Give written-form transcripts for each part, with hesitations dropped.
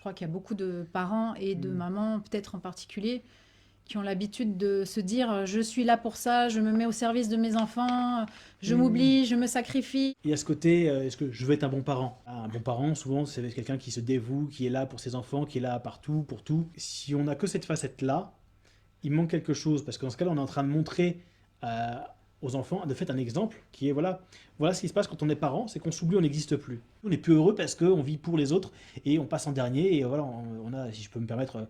crois qu'il y a beaucoup de parents et de mamans, peut-être en particulier, qui ont l'habitude de se dire je suis là pour ça, je me mets au service de mes enfants, je Mm. m'oublie, je me sacrifie. Il y a ce côté, est-ce que je veux être un bon parent? Un bon parent, souvent, c'est quelqu'un qui se dévoue, qui est là pour ses enfants, qui est là partout, pour tout. Si on n'a que cette facette-là, il manque quelque chose, parce que dans ce cas-là, on est en train de montrer euh, aux enfants, de fait, un exemple qui est, voilà ce qui se passe quand on est parent, c'est qu'on s'oublie, on n'existe plus. On est plus heureux parce qu'on vit pour les autres, et on passe en dernier, et voilà, on a, si je peux me permettre,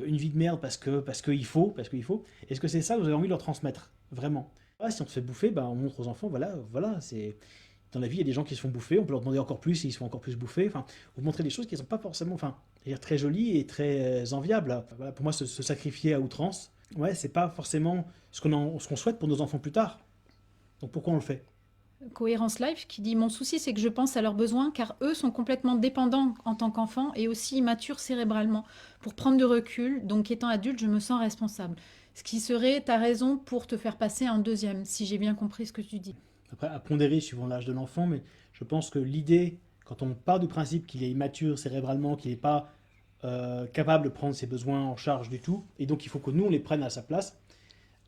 une vie de merde parce qu'il faut, parce qu'il faut. Est-ce que c'est ça que vous avez envie de leur transmettre? Vraiment. Ah, si on se fait bouffer, ben, on montre aux enfants, voilà, c'est... Dans la vie, il y a des gens qui se font bouffer, on peut leur demander encore plus, et ils se font encore plus bouffer. Enfin, vous montrez des choses qui ne sont pas forcément, enfin, c'est-à-dire très jolies et très enviables. Voilà, pour moi, se sacrifier à outrance, ouais, c'est pas forcément ce qu'on souhaite pour nos enfants plus tard. Donc pourquoi on le fait? Cohérence Life qui dit mon souci c'est que je pense à leurs besoins car eux sont complètement dépendants en tant qu'enfants et aussi immatures cérébralement pour prendre du recul, donc étant adulte je me sens responsable. Ce qui serait ta raison pour te faire passer un deuxième, si j'ai bien compris ce que tu dis. Après, à pondérer suivant l'âge de l'enfant, mais je pense que l'idée, quand on part du principe qu'il est immature cérébralement, qu'il n'est pas capable de prendre ses besoins en charge du tout, et donc il faut que nous, on les prenne à sa place,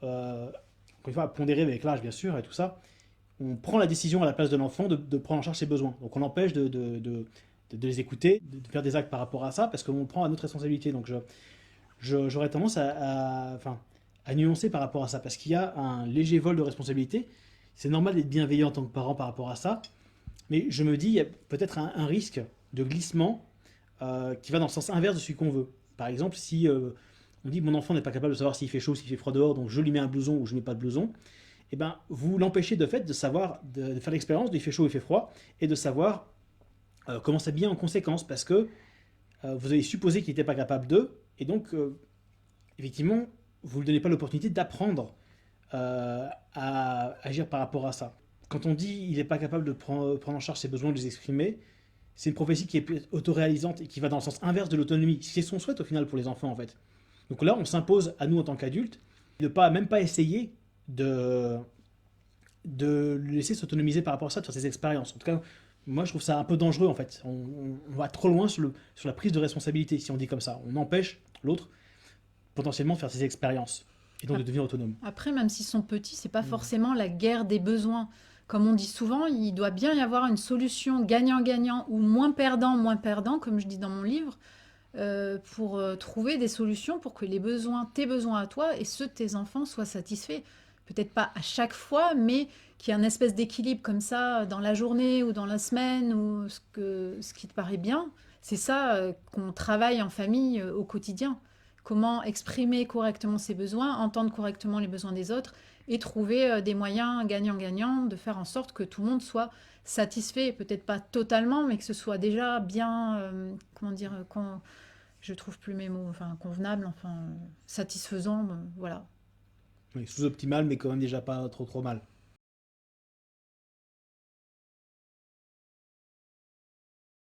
encore une fois, à pondérer avec l'âge, bien sûr, et tout ça, on prend la décision à la place de l'enfant de prendre en charge ses besoins. Donc on empêche de les écouter, de faire des actes par rapport à ça, parce qu'on le prend à notre responsabilité. Donc j'aurais tendance enfin, à nuancer par rapport à ça, parce qu'il y a un léger vol de responsabilité. C'est normal d'être bienveillant en tant que parent par rapport à ça, mais je me dis, il y a peut-être un risque de glissement qui va dans le sens inverse de celui qu'on veut. Par exemple, si on dit mon enfant n'est pas capable de savoir s'il fait chaud ou s'il fait froid dehors, donc je lui mets un blouson ou je ne mets pas de blouson, eh ben, vous l'empêchez de fait de savoir, de faire l'expérience de il fait chaud, il fait froid, et de savoir comment s'habiller en conséquence, parce que vous avez supposé qu'il n'était pas capable d'eux, et donc, effectivement, vous ne lui donnez pas l'opportunité d'apprendre à agir par rapport à ça. Quand on dit il n'est pas capable de prendre en charge ses besoins, de les exprimer, c'est une prophétie qui est autoréalisante et qui va dans le sens inverse de l'autonomie. C'est son souhait au final pour les enfants en fait. Donc là, on s'impose à nous en tant qu'adultes de pas même pas essayer de le laisser s'autonomiser par rapport à ça, de faire ses expériences. En tout cas, moi je trouve ça un peu dangereux en fait. On va trop loin sur la prise de responsabilité si on dit comme ça. On empêche l'autre potentiellement de faire ses expériences et donc de devenir autonome. Après, même s'ils sont petits, c'est pas Mm. forcément la guerre des besoins. Comme on dit souvent, il doit bien y avoir une solution gagnant-gagnant ou moins perdant, comme je dis dans mon livre, pour trouver des solutions pour que les besoins, tes besoins à toi et ceux de tes enfants soient satisfaits. Peut-être pas à chaque fois, mais qu'il y ait un espèce d'équilibre comme ça dans la journée ou dans la semaine ou ce qui te paraît bien. C'est ça qu'on travaille en famille au quotidien. Comment exprimer correctement ses besoins, entendre correctement les besoins des autres et trouver des moyens gagnant-gagnant de faire en sorte que tout le monde soit satisfait, peut-être pas totalement, mais que ce soit déjà bien, comment dire, je trouve plus mes mots, enfin convenable, enfin satisfaisant, voilà. Oui, sous-optimal, mais quand même déjà pas trop trop mal.